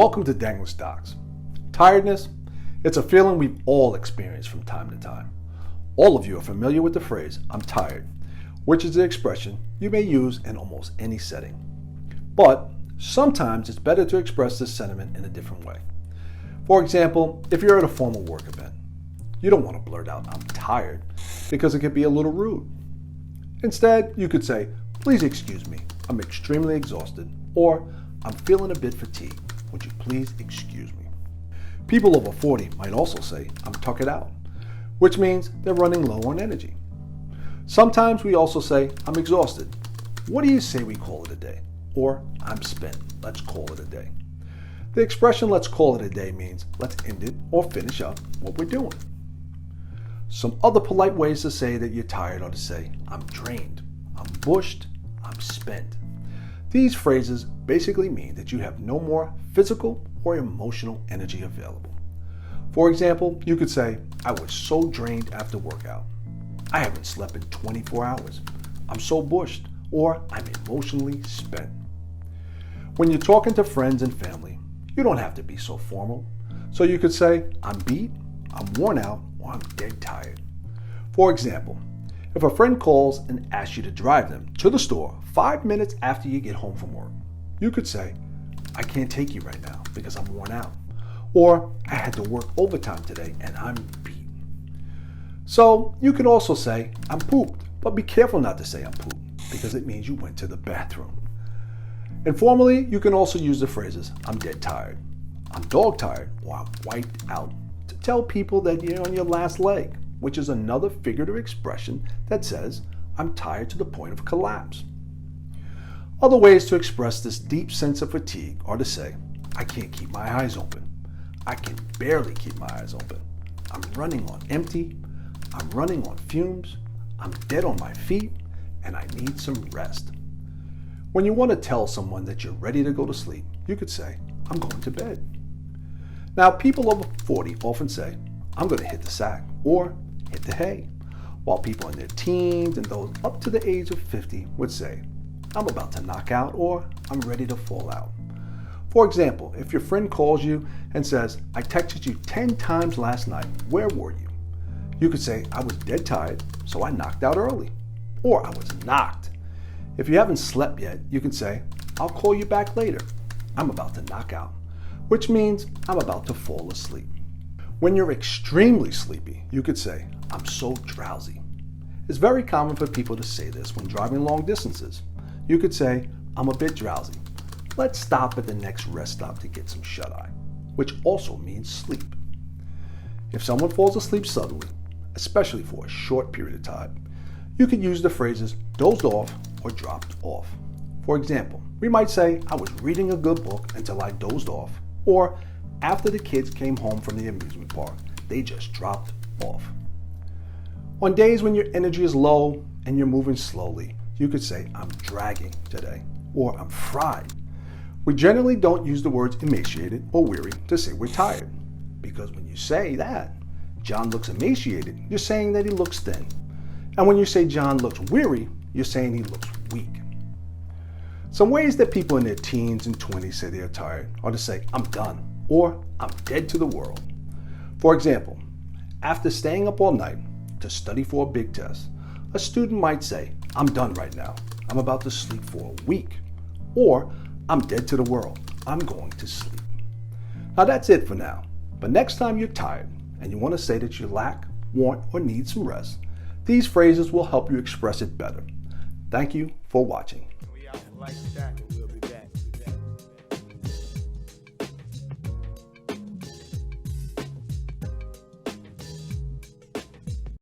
Welcome to Denglisch Docs. Tiredness, it's a feeling we've all experienced from time to time. All of you are familiar with the phrase, I'm tired, which is the expression you may use in almost any setting. But sometimes it's better to express this sentiment in a different way. For example, if you're at a formal work event, you don't want to blurt out, I'm tired, because it could be a little rude. Instead, you could say, please excuse me, I'm extremely exhausted, or I'm feeling a bit fatigued. Would you please excuse me? People over 40 might also say, I'm tuckered out, which means they're running low on energy. Sometimes we also say, I'm exhausted. What do you say we call it a day? Or, I'm spent. Let's call it a day. The expression let's call it a day means let's end it or finish up what we're doing. Some other polite ways to say that you're tired are to say, I'm drained, I'm bushed, I'm spent. These phrases basically mean that you have no more physical or emotional energy available. For example, you could say, I was so drained after workout. I haven't slept in 24 hours. I'm so bushed, or I'm emotionally spent. When you're talking to friends and family, you don't have to be so formal. So you could say, I'm beat, I'm worn out, or I'm dead tired. For example, if a friend calls and asks you to drive them to the store 5 minutes after you get home from work, you could say, I can't take you right now because I'm worn out. Or I had to work overtime today and I'm beat. So you could also say, I'm pooped, but be careful not to say I'm pooped because it means you went to the bathroom. Informally, you can also use the phrases, I'm dead tired, I'm dog tired, or I'm wiped out to tell people that you're on your last leg, which is another figurative expression that says, I'm tired to the point of collapse. Other ways to express this deep sense of fatigue are to say, I can't keep my eyes open. I can barely keep my eyes open. I'm running on empty. I'm running on fumes. I'm dead on my feet, and I need some rest. When you want to tell someone that you're ready to go to sleep, you could say, I'm going to bed. Now, people over 40 often say, I'm going to hit the sack, or hit the hay, while people in their teens and those up to the age of 50 would say, I'm about to knock out, or I'm ready to fall out. For example, if your friend calls you and says, I texted you 10 times last night, where were you? You could say, I was dead tired, so I knocked out early. Or I was knocked. If you haven't slept yet, you can say, I'll call you back later. I'm about to knock out, which means I'm about to fall asleep. When you're extremely sleepy, you could say, I'm so drowsy. It's very common for people to say this when driving long distances. You could say, I'm a bit drowsy. Let's stop at the next rest stop to get some shut-eye, which also means sleep. If someone falls asleep suddenly, especially for a short period of time, you could use the phrases dozed off or dropped off. For example, we might say, I was reading a good book until I dozed off, or after the kids came home from the amusement park, they just dropped off. On days when your energy is low and you're moving slowly, you could say, I'm dragging today, or I'm fried. We generally don't use the words emaciated or weary to say we're tired, because when you say that, John looks emaciated, you're saying that he looks thin. And when you say John looks weary, you're saying he looks weak. Some ways that people in their teens and 20s say they are tired are to say, I'm done, or I'm dead to the world. For example, after staying up all night to study for a big test, a student might say, I'm done right now. I'm about to sleep for a week. Or, I'm dead to the world. I'm going to sleep. Now that's it for now. But next time you're tired and you want to say that you lack, want, or need some rest, these phrases will help you express it better. Thank you for watching.